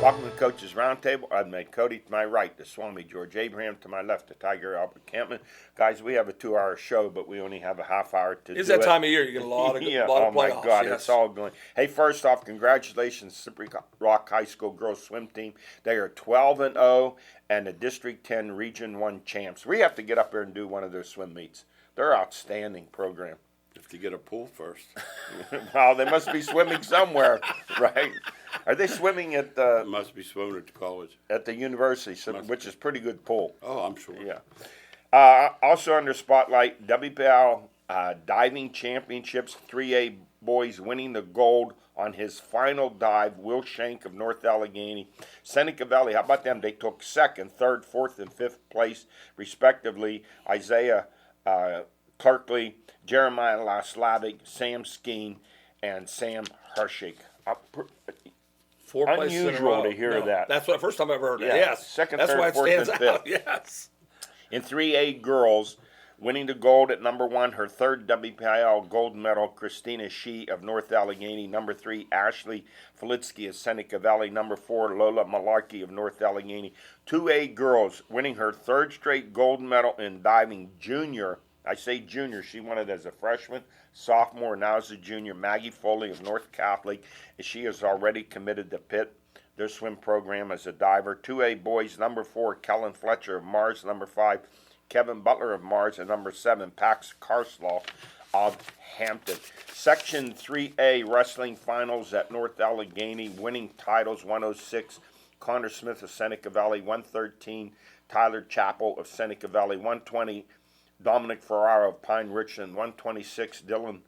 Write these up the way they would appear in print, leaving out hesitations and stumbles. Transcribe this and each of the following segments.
Welcome to Coach's Roundtable. I've made Cody to my right, the Swami George Abraham to my left, the Tiger Albert Campman. Guys, we have a 2-hour show, but we only have a half hour to do it. It's that time of year. You get a lot of yeah, lot oh of my playoffs. God, Yes. it's all going. Hey, first off, congratulations, Slippery Rock High School girls swim team. They are 12-0 and the District 10 Region 1 champs. We have to get up there and do one of their swim meets. They're outstanding program. If you get a pool first. Well, they must be swimming somewhere, right? Are they swimming at the Must be swimming at the college. at the university, so, which is pretty good pool? Oh, I'm sure. Yeah. Also under spotlight, WPL diving championships. 3A boys winning the gold on his final dive. Will Shank of North Allegheny, Seneca Valley. How about them? They took second, third, fourth, and fifth place respectively. Isaiah Clarkley, Jeremiah Laslavic, Sam Skeen, and Sam Hershik. 4 places in a Unusual row. to hear No, that. That's the first time I've ever heard Yeah. it. Yes. Second, that's third, why it fourth, stands and out. fifth. Yes. In 3A girls, winning the gold at number 1, her third WPIL gold medal, Christina Shee of North Allegheny. Number 3, Ashley Felitsky of Seneca Valley. Number 4, Lola Malarkey of North Allegheny. 2A girls, winning her third straight gold medal in diving. Junior, I say junior, she won it as a freshman. Sophomore, now as a junior, Maggie Foley of North Catholic. She is already committed to Pitt, their swim program, as a diver. 2A boys, number 4, Kellen Fletcher of Mars. Number 5, Kevin Butler of Mars. And number 7, Pax Carslaw of Hampton. Section 3A wrestling finals at North Allegheny. Winning titles, 106, Connor Smith of Seneca Valley. 113, Tyler Chappell of Seneca Valley. 120, Dominic Ferraro of Pine Richland. 126, Dylan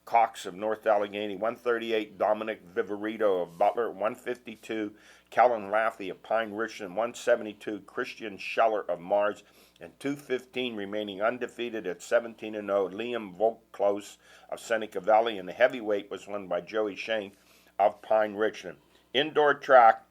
Cox of North Allegheny. 138, Dominic Viverito of Butler. 152, Kellen Laffey of Pine Richland. 172, Christian Scheller of Mars. And 215 remaining undefeated at 17-0, Liam Volkclose of Seneca Valley. And the heavyweight was won by Joey Shank of Pine Richland. Indoor track,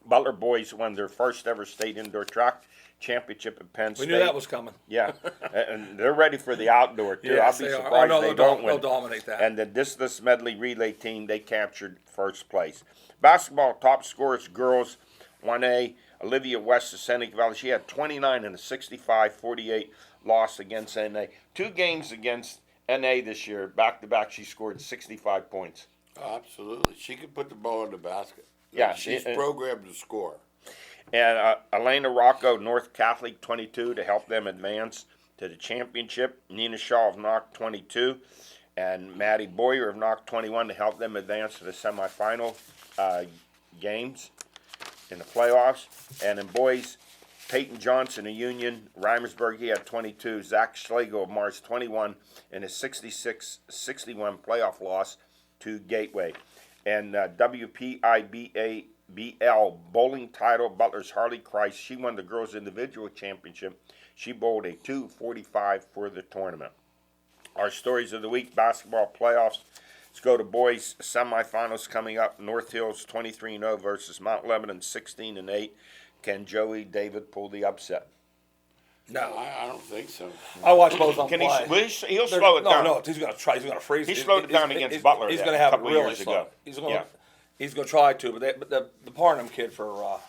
Butler boys won their first ever state indoor track championship at Penn State. We knew that was coming. Yeah, and they're ready for the outdoor, too. Yes, I'll be they are. surprised Oh, no, they don't win. They'll dominate that. And the discus medley relay team, they captured first place. Basketball top scorers, girls, 1A, Olivia West of Seneca Valley. She had 29 in a 65-48 loss against NA. 2 games against NA this year, back-to-back, she scored 65 points. Absolutely. She could put the ball in the basket. Yeah, She's programmed to score. And Elena Rocco, North Catholic, 22, to help them advance to the championship. Nina Shaw of Knock, 22. And Maddie Boyer of Knock, 21, to help them advance to the semifinal games in the playoffs. And in boys, Peyton Johnson of Union, Reimersburg, he had 22. Zach Schlegel of Mars, 21, in a 66-61 playoff loss to Gateway. And WPIBA BL bowling title, Butler's Harley Christ. She won the girls' individual championship. She bowled a 2:45 for the tournament. Our stories of the week: basketball playoffs. Let's go to boys semifinals coming up. North Hills 23-0 versus Mount Lebanon 16-8. Can Joey David pull the upset? No, I don't think so. I watch both on Can play. he'll slow it down. No, he's going to try. He's going to freeze. He slowed it down against Butler He's a going to have it couple really years slow. ago. He's going to try to, but the Parnham kid for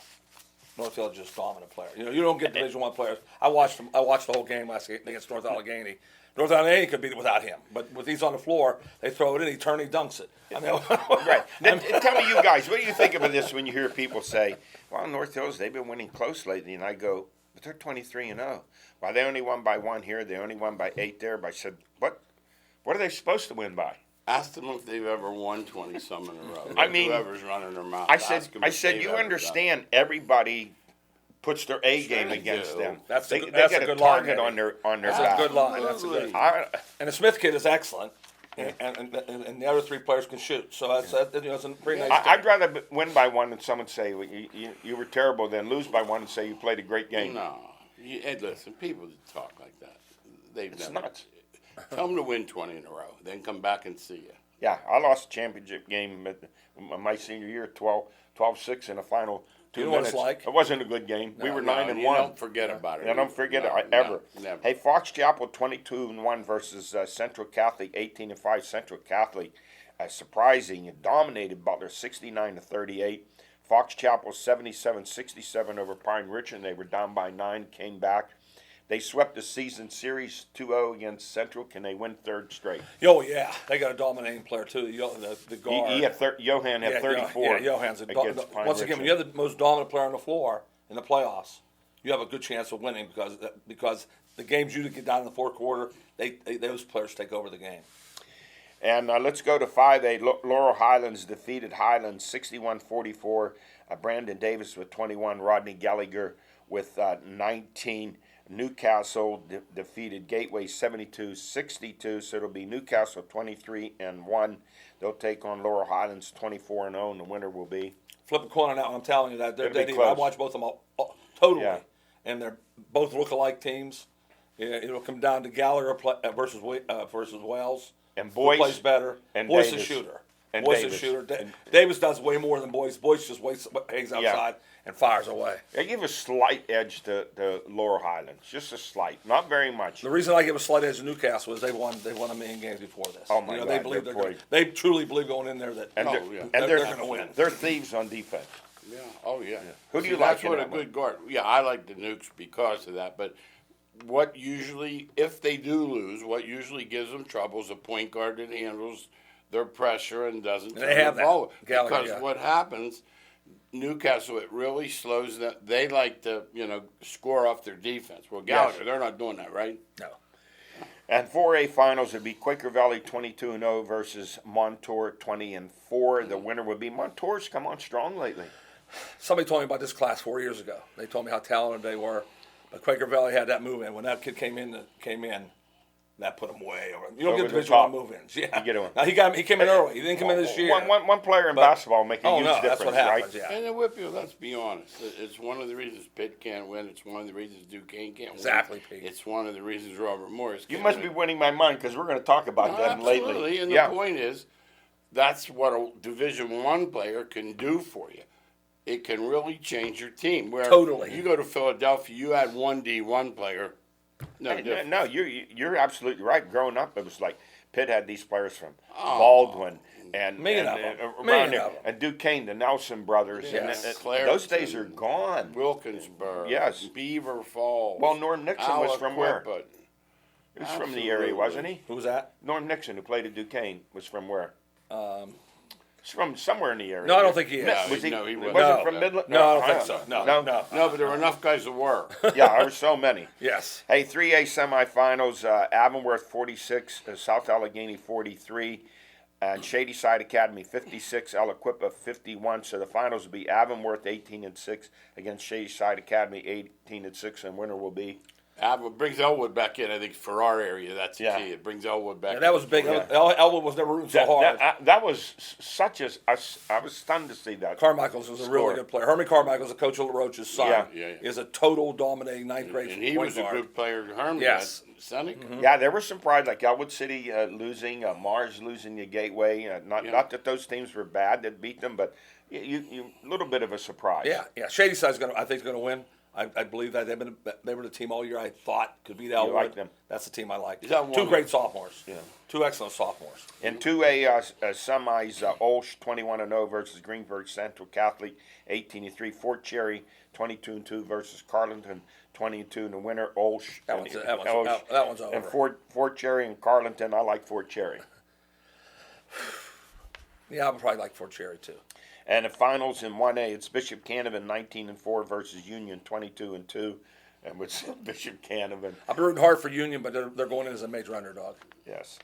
North Hill is just a dominant player. You know, you don't get Division I players. I watched the whole game last night against North Allegheny. North Allegheny could beat it without him, but with these on the floor, they throw it in, he turns, he dunks it. I mean, Right. Then, tell me, you guys, what do you think of this when you hear people say, well, North Hills, they've been winning close lately, and I go, but they're 23-0. Well, they only won by 1 here, they only won by 8 there. But I said, what are they supposed to win by? Ask them if they've ever won 20-some in a row. I mean, whoever's running their mouth. I ask them if said, they've you ever understand everybody puts their A Sure game they against do. them. That's they a get a good line, target Eddie. on their That's back. a good line. That's a good. Absolutely. And the Smith kid is excellent. and the other 3 players can shoot. So that's it's a pretty nice. I'd game. rather win by 1 than someone say well, you were terrible than lose by 1 and say you played a great game. No. And listen, people that talk like that, they've It's never. nuts. Tell them to win 20 in a row, then come back and see you. Yeah, I lost a championship game my senior year, 12-6 in the final 2 You know what minutes. it's like? It wasn't a good game. We were 9 and you 1. don't forget about it. I don't forget No, it ever. no, never. Hey, Fox Chapel 22-1 versus Central Catholic 18-5. Central Catholic, surprising, dominated Butler 69-38. Fox Chapel 77-67 over Pine Ridge, and they were down by 9, came back. They swept the season series 2-0 against Central. Can they win 3rd straight? Oh yeah, they got a dominating player too. The guard. He had Johan had 34. Yeah, Johan's against Pine once Ridge. again, when you have the most dominant player on the floor in the playoffs, you have a good chance of winning because the games you get down in the 4th quarter, those players take over the game. And let's go to 5A. Laurel Highlands defeated Highlands 61-44. Brandon Davis with 21. Rodney Gallagher with 19. Newcastle defeated Gateway 72-62. So it'll be Newcastle 23-1. They'll take on Laurel Highlands 24-0, and the winner will be. Flip a coin on that one. I'm telling you that It'll be I close. watched both of them totally, Yeah. and they're both look-alike teams. Yeah, it'll come down to Gallagher versus Wells. And Who Boyce plays better? and Boyce is Davis. a shooter. And Boyce Davis. is a shooter. And- Davis does way more than Boyce. Boyce just hangs Yeah. outside and fires away. I give a slight edge to Laurel Highlands, just a slight, not very much. The reason I give a slight edge to Newcastle is they won a million games before this. Oh, my They God, believe they're they truly believe going in there that And they're, yeah. and they're going to win. They're thieves on defense. Yeah. Oh, yeah. Who do See, you like That's in what a that one? good guard. Yeah, I like the Nukes because of that. But what usually, if they do lose, what usually gives them trouble is a point guard that handles their pressure and doesn't They turn have the that. ball. Gallagher, Because yeah. what happens, Newcastle, it really slows them. They like to, score off their defense. Well, Gallagher, they're not doing that, right? No. And 4A finals would be Quaker Valley 22-0 versus Montour 20-4. The winner would be Montour's come on strong lately. Somebody told me about this class 4 years ago. They told me how talented they were, but Quaker Valley had that move in. When that kid came in, that put him way over. You don't Over get the Division top. One move-ins. Yeah, You get one. Now, he came in early. He didn't come in this year. One player in But- basketball make a Oh huge no, difference, that's what happens. right? Yeah, And in Whitfield, let's be honest, it's one of the reasons Pitt can't win. It's one of the reasons Duquesne can't Exactly, win. Pete. It's one of the reasons Robert Morris You can't must win. be winning my mind because we're going to talk about them lately. Absolutely, and yeah. the point is, that's what a Division One player can do for you. It can really change your team. Where Totally. you go to Philadelphia, you had one D1 player. No Hey, difference. no, you're absolutely right. Growing up, it was like Pitt had these players from Baldwin and Million and, of them. around Million there, of them. and Duquesne, the Nelson brothers. Yes. And Clarendon. those days are gone. Wilkinsburg. Yes. Beaver Falls. Well, Norm Nixon was from where? Aliquippa. He was from the area, wasn't he? Who was that? Norm Nixon, who played at Duquesne, was from where? He's from somewhere in the area. No, I don't think he is. Was he? No, he wasn't. wasn't No. from Midland? No, I don't think so. No. No, but there were enough guys that were. Yeah, there were so many. Yes. Hey, 3A semifinals, Avonworth 46, South Allegheny 43, and Shadyside Academy 56, Aliquippa 51. So the finals will be Avonworth 18-6 against Shadyside Academy 18-6, and winner will be. It brings Elwood back in, I think, for our area. That's the Yeah. key. It brings Elwood back Yeah, that was big. Yeah. Elwood was never rooting so hard. That was such a. I was stunned to see that. Carmichael's was a really Score. good player. Herman Carmichael's the coach of LaRoche's son. Yeah. Yeah. Is a total dominating ninth grade And he point was a guard. good player. Herman, Yes. Seneca. Yeah, there was some pride, like Elwood City losing, Mars losing the Gateway. Not that those teams were bad that beat them, but you a little bit of a surprise. Yeah. Shadyside's I think is gonna win. I believe that they were the team all year I thought could beat Elwood. like them. That's the team I like. Is that one Two of- great sophomores. Yeah. Two excellent sophomores. In 2A semis, Olsh 21-0 versus Greenberg Central Catholic 18-3. Fort Cherry 22-2 versus Carleton 22. And the winner Olsh. That one's over. And Fort Cherry and Carleton. I like Fort Cherry. Yeah, I would probably like Fort Cherry too. And the finals in 1A, it's Bishop Canavan 19-4 versus Union 22-2, and with Bishop Canavan. I've been rooting hard for Union, but they're going in as a major underdog. Yes.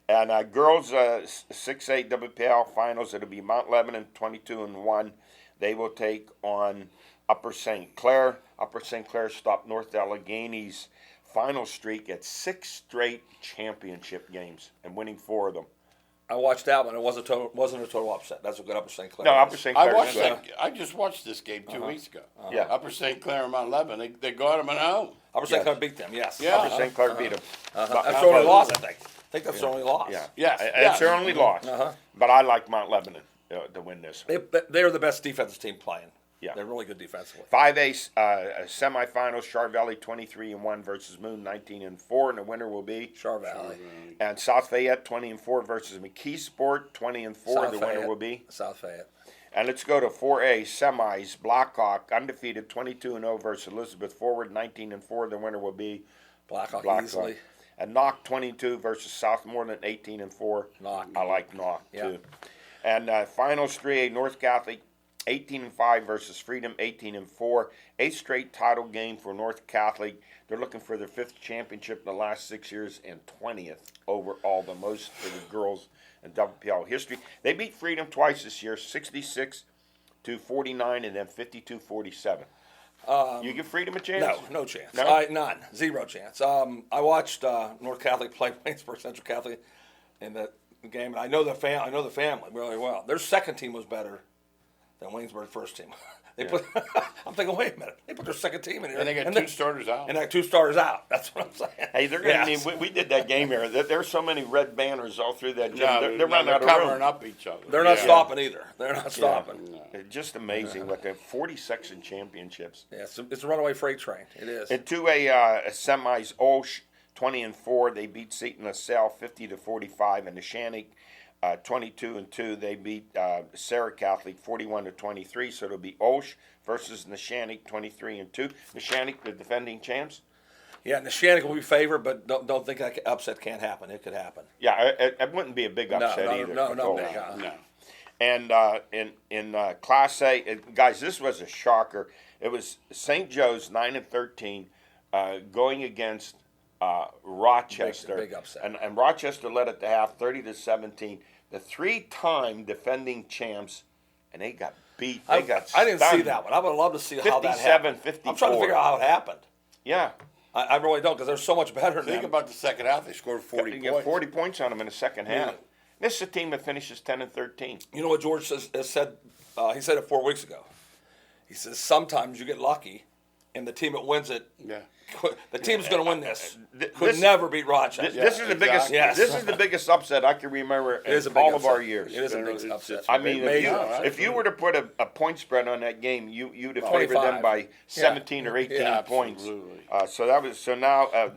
And girls 6A WPL finals, it'll be Mount Lebanon 22-1. They will take on Upper St. Clair. Upper St. Clair stopped North Allegheny's final streak at 6 straight championship games and winning 4 of them. I watched that one. It wasn't a total upset. That's a good Upper St. Clair. No, is. Upper St. I Clair's watched good. that. I just watched this game 2 weeks ago. Yeah. Upper St. Clair and Mount Lebanon. They got them at home. Upper St. Yes. Clair beat them. Yes. Yeah. Upper St. Clair beat them. That's their only loss, I think. I think that's their only loss. Yeah. Yes, It's their yeah. only loss. Uh-huh. But I like Mount Lebanon to win this. They're the best defensive team playing. Yeah. They're really good defensively. 5A semifinals, Char Valley 23-1 versus Moon 19-4, and the winner will be Char Valley. and South Fayette 20-4 versus McKeesport 20-4. South The winner Fayette. will be. South Fayette. And let's go to 4A semis. Blackhawk undefeated 22-0 versus Elizabeth Forward 19-4. The winner will be Blackhawk Blackhawk. easily. And Knock 22 versus Southmoreland 18-4. Knock. I like Knock Yeah. too. And finals 3A North Catholic 18-5 versus Freedom 18-4. 8th straight title game for North Catholic. They're looking for their 5th championship in the last 6 years and 20th overall, the most for the girls in WPL history. They beat Freedom twice this year, 66-49 and then 52-47. You give Freedom a chance? No chance. No? None. Zero chance. I watched North Catholic play Waynesburg Central Catholic in the game, and I know the family really well. Their second team was better than Waynesburg first team. I'm thinking, wait a minute. They put their second team in here, And they got two starters out. and they got 2 starters out. That's what I'm saying. Hey, they're going to Yes. need. We did that game here. There's so many red banners all through that gym. No, they're running out of covering room. up each other. They're not Yeah. stopping either. They're not stopping. No. It's just amazing what they have 40 section championships. Yeah, it's a runaway freight train. It is. In 2A semis, Olsh 20-4, they beat Seton LaSalle 50-45, and Neshannock 22-2, they beat Sarah Catholic 41-23. So it'll be Olsh versus Neshannock 23-2. Neshannock, the defending champs. Yeah, and the Shannon will be favored, but don't think that upset can't happen. It could happen. Yeah, it wouldn't be a big upset either. No, with no, Olsh. big. No. And in Class A, guys, this was a shocker. It was St. Joe's 9-13 going against Rochester. Big upset. And Rochester led at the half 30-17. The 3-time defending champs, and they got beat. They got I didn't see stunned. that one. I would love to see how that happened. 57-54. I'm trying to figure out how it happened. Yeah. I really don't, because they're so much better than Think them. about the second half. They scored 40 You points. get 40 points on them in the second half. Yeah. This is a team that finishes 10-13. You know what George has said? He said it 4 weeks ago. He says sometimes you get lucky, and the team that wins it, Yeah. the team that's going to win this could this- never beat Rochester. This is the biggest. Yes. This is the biggest upset I can remember in is a big all of upset. our years. It is a big It's- upset. it's I mean, Major No, upset. if you were to put a point spread on that game, you'd have favored 25. them by 17 or 18 Yeah, points. absolutely. So now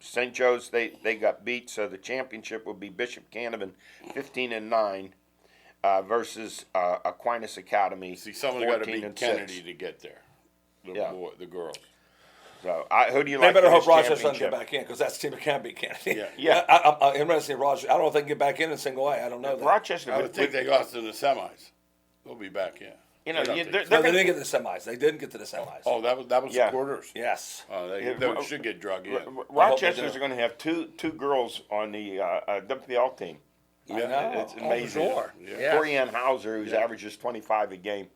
St. Joe's they got beat. So the championship will be Bishop Canavan 15-9 versus Aquinas Academy. See, someone's got to 14 beat and Kennedy 6. to get there. Yeah. The girls. So who do you They like? better in hope this Rochester doesn't championship? get back in, because that's the team that can beat Kennedy. Yeah. Yeah. I'm interested to see Rochester. I don't know if they can get back in single A. I don't know that. Rochester, I would think they lost in the semis. They'll be back in. you know, I don't they're, think they're so. No, gonna- they didn't get to the semis. They didn't get to the semis. Oh, that was Yeah. the quarters. Yes. Oh, they Yeah, should get drug in. Rochester's do. going to have two girls on the WPL team. I know. It's amazing. Sure. Yeah. Corianne Hauser, who's averages 25 a game.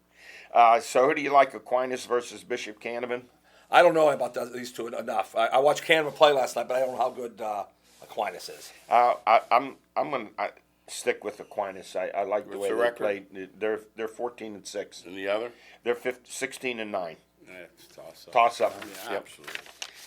So who do you like, Aquinas versus Bishop Canavan? I don't know about these two enough. I watched Campman play last night, but I don't know how good Aquinas is. I'm going to stick with Aquinas. I like the What's way the they record? play. They're 14-6. And the other? They're 16-9. Yeah, it's toss up. Toss up. Yeah, Yep. absolutely.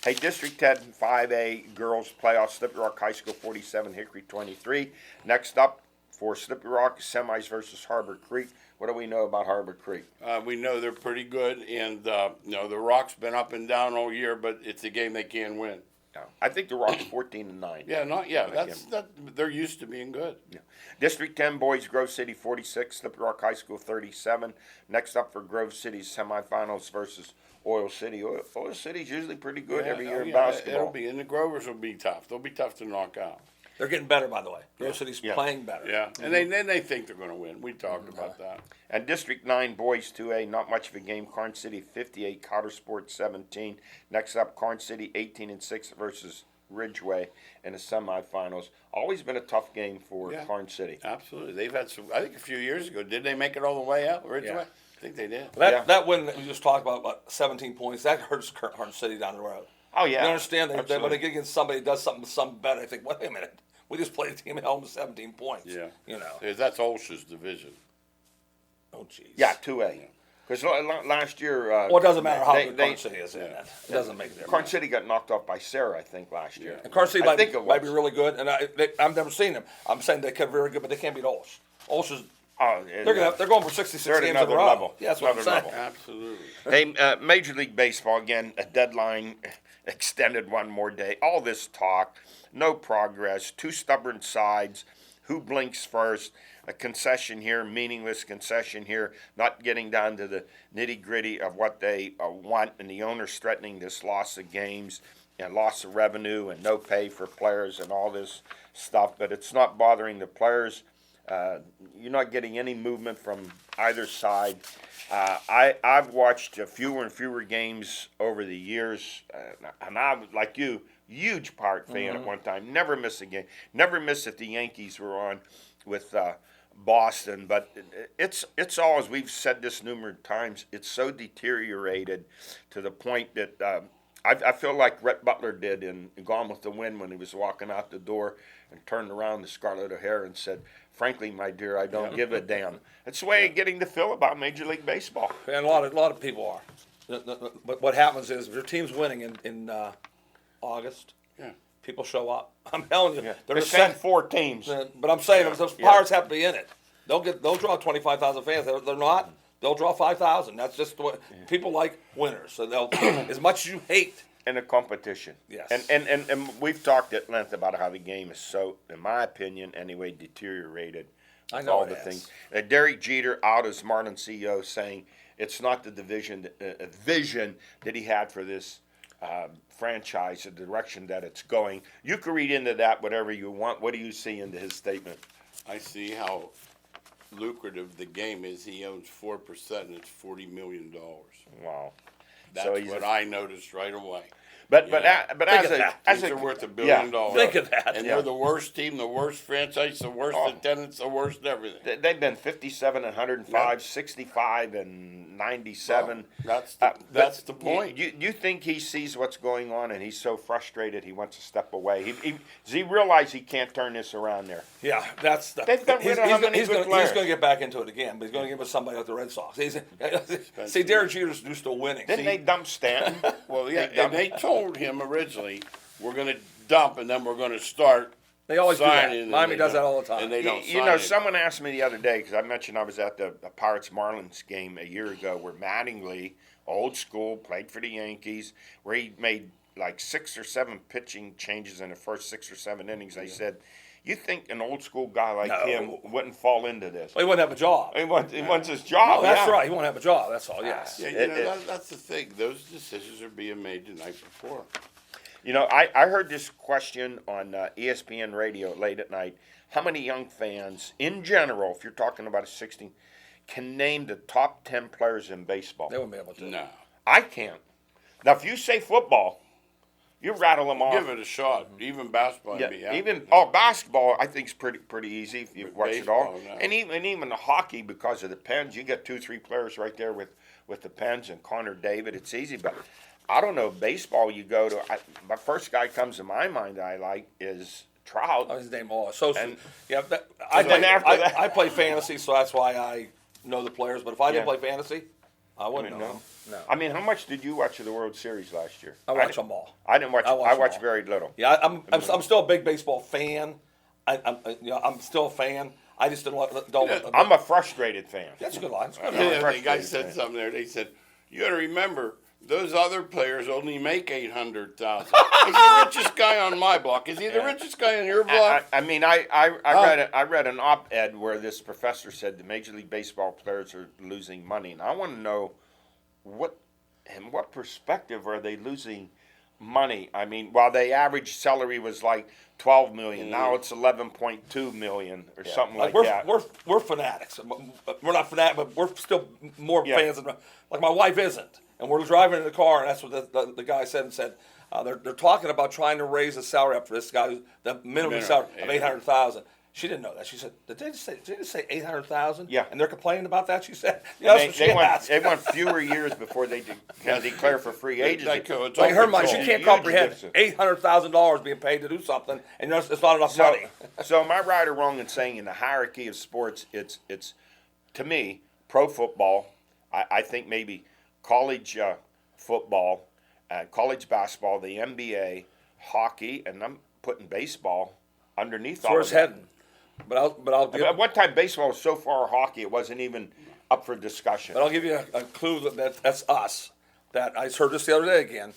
Hey, District 10 5A girls playoff, Slippery Rock High School 47, Hickory 23. Next up for Slippery Rock, semis versus Harbor Creek. What do we know about Harbor Creek? We know they're pretty good, and the Rock's been up and down all year, but it's a game they can win. No. I think the Rock's 14-9. They're used to being good. Yeah. District 10 boys, Grove City 46, Slippery Rock High School 37. Next up for Grove City's semifinals versus Oil City. Oil City's usually pretty good every year in basketball. It'll be, and the Grovers will be tough. They'll be tough to knock out. They're getting better, by the way. Grove City's Yeah. playing better. Yeah, and then they think they're going to win. We talked about that. And District 9 boys 2A, not much of a game. Carn City 58, Cotter Sport 17. Next up, Carn City 18-6 versus Ridgeway in the semifinals. Always been a tough game for Yeah. Carn City. Absolutely, they've had some. I think a few years ago, did they make it all the way out? Ridgeway? Yeah. I think they did. That win that we just talked about 17 points, that hurts Carn City down the road. Oh, yeah. You understand? When Absolutely. they get against somebody who does something better, they think, wait a minute, We just played a team and held them to 17 points. Yeah. You know. Yeah, that's Olsh's division. Oh, jeez. Yeah, 2A. Because last year. Well, it doesn't matter how they- good they- Carson City is in it. It doesn't make a difference. Carson City got knocked off by Sarah, I think, last year. And Carson City I think it might be was. really good, and I've never seen them. I'm saying they could be very good, but they can't beat Olsh. Olsh is Oh, they're going for 66 They're at games in a another row. level. Yeah, that's what I'm Another saying. level. Absolutely. Hey, Major League Baseball, again, a deadline extended one more day. All this talk, no progress, two stubborn sides. Who blinks first? A concession here, meaningless concession here, not getting down to the nitty gritty of what they want, and the owners threatening this loss of games and loss of revenue and no pay for players and all this stuff. But it's not bothering the players. You're not getting any movement from either side. I've watched fewer and fewer games over the years, and I'm like you, huge Pirate fan at one time. Never miss a game. Never miss if the Yankees were on with Boston. But it's all, as we've said this numerous times, it's so deteriorated to the point that I feel like Rhett Butler did in Gone with the Wind when he was walking out the door and turned around to Scarlett O'Hara and said, "Frankly, my dear, I don't give a damn." It's the way of getting to feel about Major League Baseball. And a lot of people are. But what happens is if your team's winning in August, Yeah. people show up. I'm telling you, They're they're the sent same. 4 teams. But I'm saying those Pirates have to be in it. They'll draw 25,000 fans. They're not. They'll draw 5,000. That's just the way people like winners. So they'll as much as you hate. In a competition. Yes. And we've talked at length about how the game is so, in my opinion, anyway, deteriorated. I with know all it the has. things. Derek Jeter, out as Marlins CEO, saying it's not the vision that he had for this franchise, the direction that it's going. You can read into that whatever you want. What do you see into his statement? I see how lucrative the game is. He owns 4%, and it's $40 million. Wow. That's So he's what I noticed right away. But Yeah. but Think as of a that. as These a are worth $1 billion. Think of that. And Yeah. they're the worst team, the worst franchise, the worst attendance, the worst everything. they've been 57 and 105, 65 and 97. Well, But that's the point. You think he sees what's going on and he's so frustrated he wants to step away? Does he realize he can't turn this around there? Yeah, that's the. They've got rid of how many he's good gonna, players? he's going to get back into it again, but he's going to give us somebody like the Red Sox. See, Derek Jeter's still winning. Didn't they dump Stanton? Well, yeah, They and they told him originally, we're going to dump and then we're going to start They always do that. signing. and Miami they does that don't- all the time. And they don't You sign know, it. someone asked me the other day, because I mentioned I was at the Pirates-Marlins game a year ago, where Mattingly, old school, played for the Yankees, where he made like 6 or 7 pitching changes in the first 6 or 7 innings. I said, you think an old school guy like No. him wouldn't fall into this? Well, he wouldn't have a job. He wants his job. Oh, that's yeah. right. He won't have a job. That's all. Yes. Yeah, that's the thing. Those decisions are being made the night before. You know, I heard this question on ESPN radio late at night. How many young fans, in general, if you're talking about a 16, can name the top 10 players in baseball? They wouldn't be able to. No. I can't. Now, if you say football, you rattle them off. Give it a shot. Even basketball. Yeah, would be out. even basketball, I think is pretty easy if you watch it all. Baseball, no. And even the hockey, because of the pens, you get 2-3 players right there with the pens and Connor David. It's easy, but I don't know. Baseball, you go to. My first guy comes to my mind I like is Trout. Oh, his name. Oh, so And- yeah. And then after that- I play fantasy, so that's why I know the players. But if I didn't Yeah. play fantasy, I wouldn't know. them. No. I mean, how much did you watch of the World Series last year? I watch didn't- them all. I didn't watch. I watch I them watched all. very little. Yeah, I'm still a big baseball fan. I'm still a fan. I just don't. I'm a frustrated fan. That's a good line. That's a good Yeah. line. Yeah, the guy frustrated, said man. something there. They said, "You got to remember, those other players only make 800,000. He's the richest guy on my block. Is he the richest guy on your block? I mean, I read an op-ed where this professor said the Major League Baseball players are losing money, and I want to know what perspective are they losing money? I mean, while the average salary was like $12 million, now it's $11.2 million or something like that. We're fanatics. We're not fanatics, but we're still more Yeah. fans than like my wife isn't. And we're driving in the car, and that's what the guy said. And said they're talking about trying to raise the salary up for this guy, the minimum salary of 800,000. She didn't know that. She said, did they just say 800,000? Yeah. And they're complaining about that? She said, yeah, that's what she asked. They want fewer years before they can declare for free agency. It's Like her open money, she goal. can't Huge comprehend difference. $800,000 being paid to do something, and it's not enough money. So am I right or wrong in saying in the hierarchy of sports, it's to me, pro football, I think maybe college football, college basketball, the NBA, hockey, and I'm putting baseball underneath all Where of it's that. heading. But I'll give, At one time, baseball was so far hockey, it wasn't even up for discussion. But I'll give you a clue that's us. That I heard this the other day again.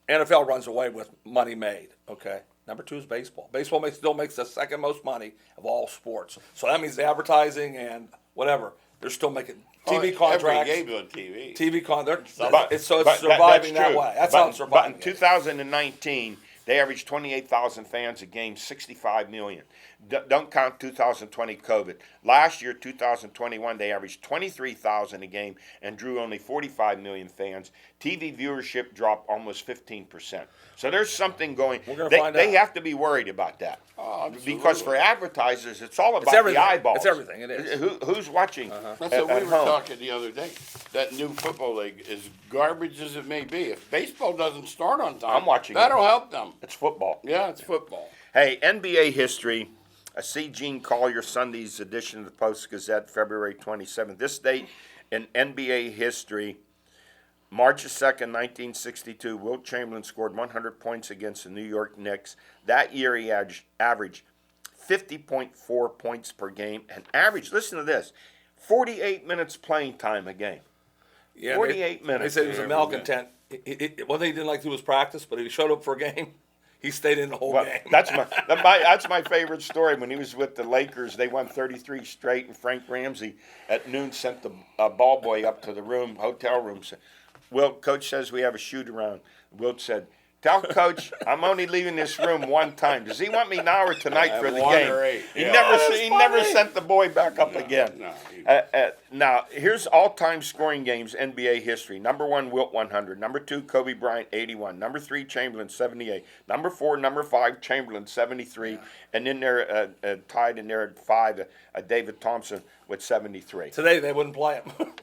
NFL runs away with money made. Okay. Number 2 is baseball. Baseball still makes the second most money of all sports. So that means the advertising and whatever. They're still making TV contracts. Every game's on TV. TV contracts. But It's that's surviving that true. way. That's But- how it's surviving. But in 2019, they averaged 28,000 fans a game, 65 million. Don't count 2020 COVID. Last year, 2021, they averaged 23,000 a game and drew only 45 million fans. TV viewership dropped almost 15%. So there's something going. We're gonna They, find they out. have to be worried about that. Oh, absolutely. Because for advertisers, it's all about everything. the eyeballs. It's everything. It is. Who's watching? That's at- what we at were home? talking the other day. That new football league, as garbage as it may be, if baseball doesn't start on time, I'm watching that'll it. help them. It's football. Yeah, it's football. Hey, NBA history. I see Gene Collier, Sunday's edition of the Post-Gazette, February 27th. This date in NBA history, March 2nd, 1962, Wilt Chamberlain scored 100 points against the New York Knicks. That year he averaged 50.4 points per game and averaged, listen to this, 48 minutes playing time a game. Yeah, 48 minutes. They said he was a Every malcontent. One thing he didn't like to do was practice, but if he showed up for a game, he stayed in the whole Well, game. that's my favorite story. When he was with the Lakers, they won 33 straight, and Frank Ramsey at noon sent the ball boy up to the hotel room. Said, "Wilt, Coach says we have a shoot around." Wilt said, "Tell Coach I'm only leaving this room one time. Does he want me now or tonight for the 1 game?" or 8. He Yeah. never sent the boy back up again. No, Now, here's all-time scoring games, NBA history. Number 1, Wilt 100. Number 2, Kobe Bryant 81. Number 3, Chamberlain 78. Number 4, number 5, Chamberlain 73. And then there tied in there at 5, David Thompson with 73. Today they wouldn't play him.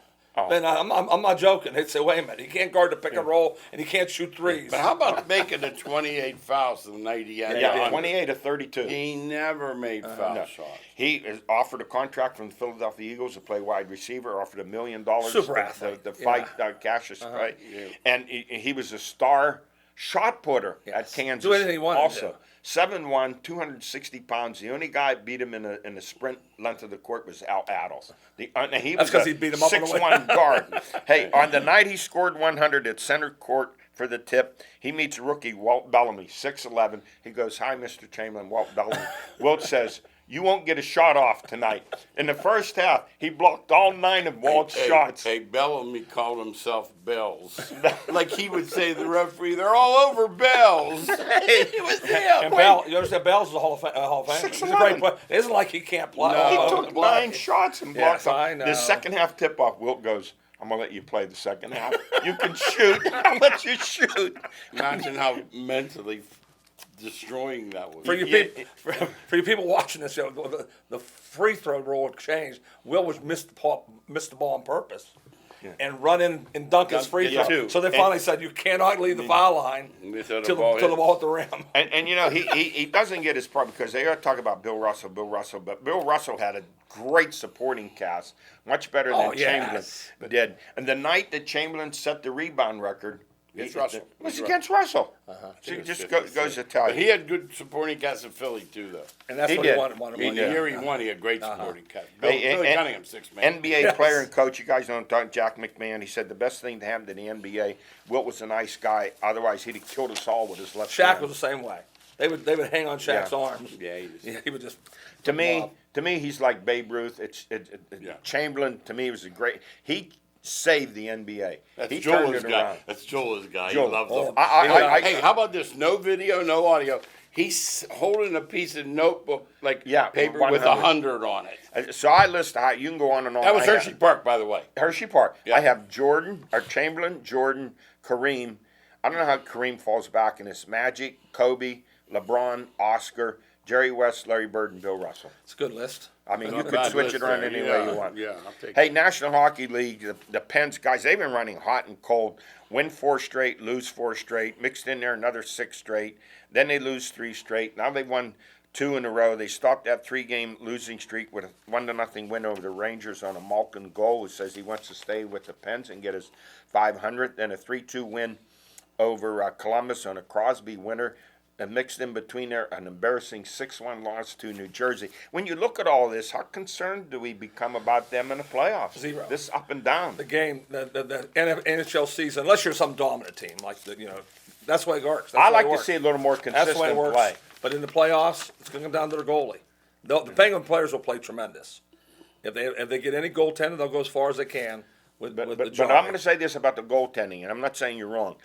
Oh. Then I'm not joking. They'd say, wait a minute, he can't guard the pick and roll, and he can't shoot threes. But how about making the 28 fouls the night he had? Yeah, 100? 28 of 32. He never made foul No. shots. He is offered a contract from the Philadelphia Eagles to play wide receiver, offered $1 million Super to athlete. fight Cassius Clay. Yeah. And he was a star shot putter at Yes. Kansas. Do anything he wanted also. to. 7'1", 260 pounds. The only guy that beat him in the sprint length of the court was Al Addles. He That's was 'cause a he beat him up on the way. 6'1" guard. Hey, on the night he scored 100 at center court for the tip, he meets rookie Walt Bellamy, 6'11". He goes, "Hi, Mr. Chamberlain, Walt Bellamy." Wilt says, "You won't get a shot off tonight." In the first half, he blocked all 9 of Walt's shots. Hey, Bellamy called himself Bells. Like he would say to the referee, "They're all over Bells." It was him. And Bell, you understand, Bell's a Hall of Famer. He's a 6'11". great player. It isn't like he can't play. No. He Oh, took the 9 shots and blocked Yes, I them. know. The second half tip-off, Wilt goes, "I'm going to let you play the second half. You can shoot. I'll let you shoot." Imagine how mentally destroying that was. For you, for you people watching this show, the free throw rule changed. Will was missed the ball on purpose. And run in and dunk his free Yeah, throw. too. So they finally said you cannot leave the foul line Until the till ball the hits. ball at the rim. And you know, he doesn't get his part because they are talking about Bill Russell, but Bill Russell had a great supporting cast, much better than Oh, Chamberlain yes. did. And the night that Chamberlain set the rebound record, Against Russell. it was against Russell. So It it was just 50. goes to tell But you. he had good supporting cast in Philly too, though. And that's He what did. he wanted. I mean, the did. year he won, he had great supporting cast. Bill, Hey, Billy and- Cunningham, 6 man. NBA Yes. player and coach, you guys know Jack McMahon. He said the best thing to happen to the NBA. Wilt was a nice guy. Otherwise, he'd have killed us all with his left Shaq hand. was the same way. They would hang on Shaq's Yeah. arms. Yeah, He would just. To me, Bob. he's like Babe Ruth. Yeah. Chamberlain to me was a great. He saved the NBA. That's He turned Joel's it guy. around. That's Joel's guy. Joel. He loves Oh, them. I- Hey, how about this? No video, no audio. He's holding a piece of notebook, like Yeah, paper with 100. 100 on it. So I list. You can go on and on. That was I have- Hershey Park, by the way. Hershey Park. Yeah. I have Chamberlain, Jordan, Kareem. I don't know how Kareem falls back in this. Magic, Kobe, LeBron, Oscar, Jerry West, Larry Bird, and Bill Russell. It's a good list. I mean, you Not could bad switch list it around there. any Yeah, way you want. yeah, I'll take Hey, National Hockey League, the Pens, guys, they've been running hot and cold. Win 4 straight, lose 4 straight, mixed in there another 6 straight. Then they lose 3 straight. Now they've won 2 in a row. They stopped that 3-game losing streak with a 1-0 win over the Rangers on a Malkin goal, who says he wants to stay with the Pens and get his 500th. Then a 3-2 win over Columbus on a Crosby winner. And mixed in between there, an embarrassing 6-1 loss to New Jersey. When you look at all this, how concerned do we become about them in the playoffs? Zero. This up and down. The game, the NHL season, unless you're some dominant team, like that's the way it works. That's I the way like it to works. see a little more That's consistent the way it works. play. But in the playoffs, it's going to come down to their goalie. The Penguin players will play tremendous. If they get any goaltending, they'll go as far as they can with the But I'm Jarry. going to say this about the goaltending, and I'm not saying you're wrong.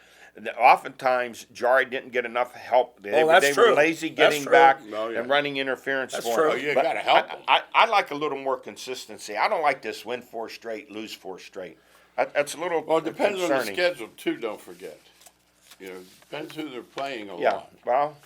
Oftentimes, Jarry didn't get enough help. They that's were true. lazy That's getting true. back Oh, yeah. and running interference That's for true. him. Oh, you But gotta help 'em. I like a little more consistency. I don't like this win 4 straight, lose 4 straight. That's a little Well, it depends on the concerning. schedule too. Don't forget. Depends who they're playing a Yeah, lot. well,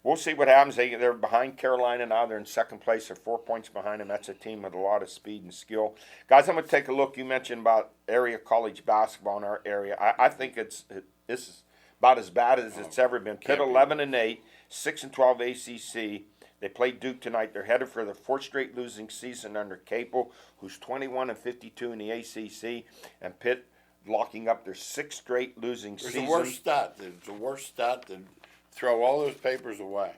we'll see what happens. They're behind Carolina now. They're in second place. They're 4 points behind them. That's a team with a lot of speed and skill. Guys, I'm going to take a look. You mentioned about area college basketball in our area. I think this is about as bad as it's ever been. Pitt Can't be. 11-8, 6-12 ACC. They played Duke tonight. They're headed for the 4th straight losing season under Capel, who's 21-52 in the ACC, and Pitt locking up their 6th straight losing There's season. the worst stat. There's the worst stat to throw all those papers away.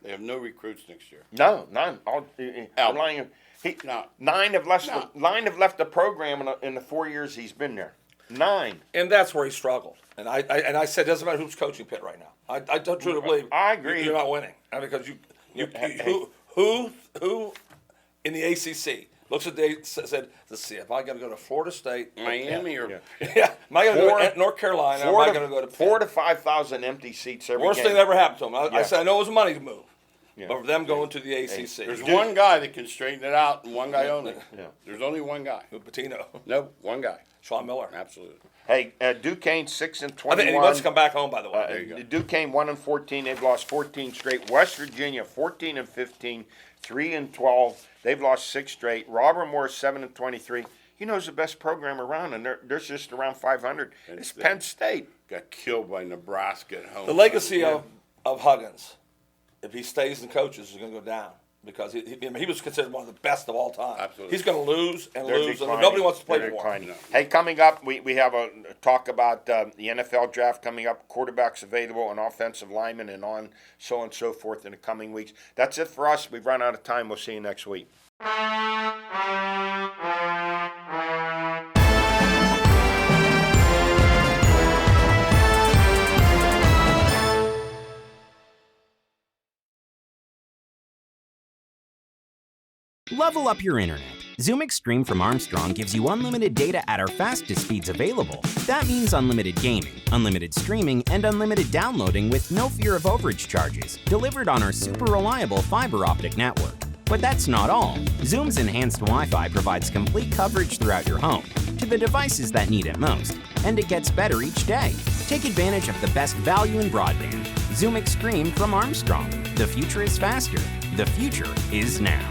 They have no recruits next year. No, none. Out. Relying on- No. 9 have left. No. 9 have left the program in the 4 years he's been there. 9. And that's where he struggled. And I said, it doesn't matter who's coaching Pitt right now. I don't truly believe I agree. you're not winning. Because Hey. who in the ACC looks at the said, let's see, if I got to go to Florida State, Miami or yeah, am I going to go Four- to North Carolina? Or am I going to go to Pitt? 4 to 5,000 empty seats every Worst game. thing that ever happened to him. I Yeah. said I know it was money to move, Yeah. but for them going to the ACC, there's one guy that can straighten it out, and one guy only. Yeah. There's only one guy. Patino, No, one guy. Sean Miller. Absolutely. Hey, Duquesne 6-21. I think he wants to come back home. By the way, There you go. Duquesne 1-14. They've lost 14 straight. West Virginia 14-15, 3-12. They've lost 6 straight. Robert Moore 7-23. You know, who's the best program around, and they're just around 500. It's State. Penn State. Got killed by Nebraska at home. the legacy of Huggins, if he stays and coaches, is going to go down because he was considered one of the best of all time. Absolutely. He's going to lose and They're lose, and declining. nobody wants to play They're for him. declining. No. Hey, coming up, we have a talk about the NFL draft coming up, quarterbacks available, and offensive linemen, and so on and so forth in the coming weeks. That's it for us. We've run out of time. We'll see you next week. Level up your internet. Zoom Extreme from Armstrong gives you unlimited data at our fastest speeds available. That means unlimited gaming, unlimited streaming, and unlimited downloading with no fear of overage charges, delivered on our super reliable fiber optic network. But that's not all. Zoom's enhanced Wi-Fi provides complete coverage throughout your home, to the devices that need it most, and it gets better each day. Take advantage of the best value in broadband. Zoom Extreme from Armstrong. The future is faster. The future is now.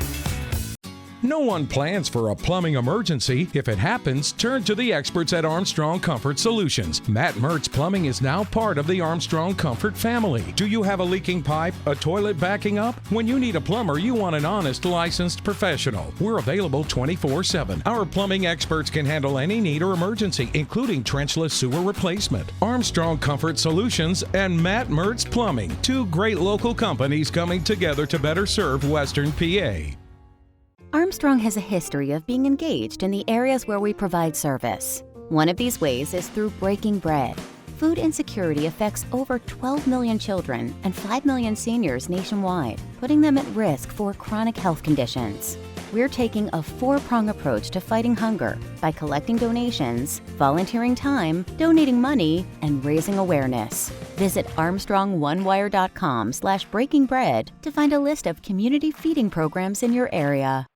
No one plans for a plumbing emergency. If it happens, turn to the experts at Armstrong Comfort Solutions. Matt Mertz Plumbing is now part of the Armstrong Comfort family. Do you have a leaking pipe, a toilet backing up? When you need a plumber, you want an honest, licensed professional. We're available 24/7. Our plumbing experts can handle any need or emergency, including trenchless sewer replacement. Armstrong Comfort Solutions and Matt Mertz Plumbing, 2 great local companies coming together to better serve Western PA. Armstrong has a history of being engaged in the areas where we provide service. One of these ways is through breaking bread. Food insecurity affects over 12 million children and 5 million seniors nationwide, putting them at risk for chronic health conditions. We're taking a 4-prong approach to fighting hunger by collecting donations, volunteering time, donating money, and raising awareness. Visit ArmstrongOneWire.com/breakingbread to find a list of community feeding programs in your area.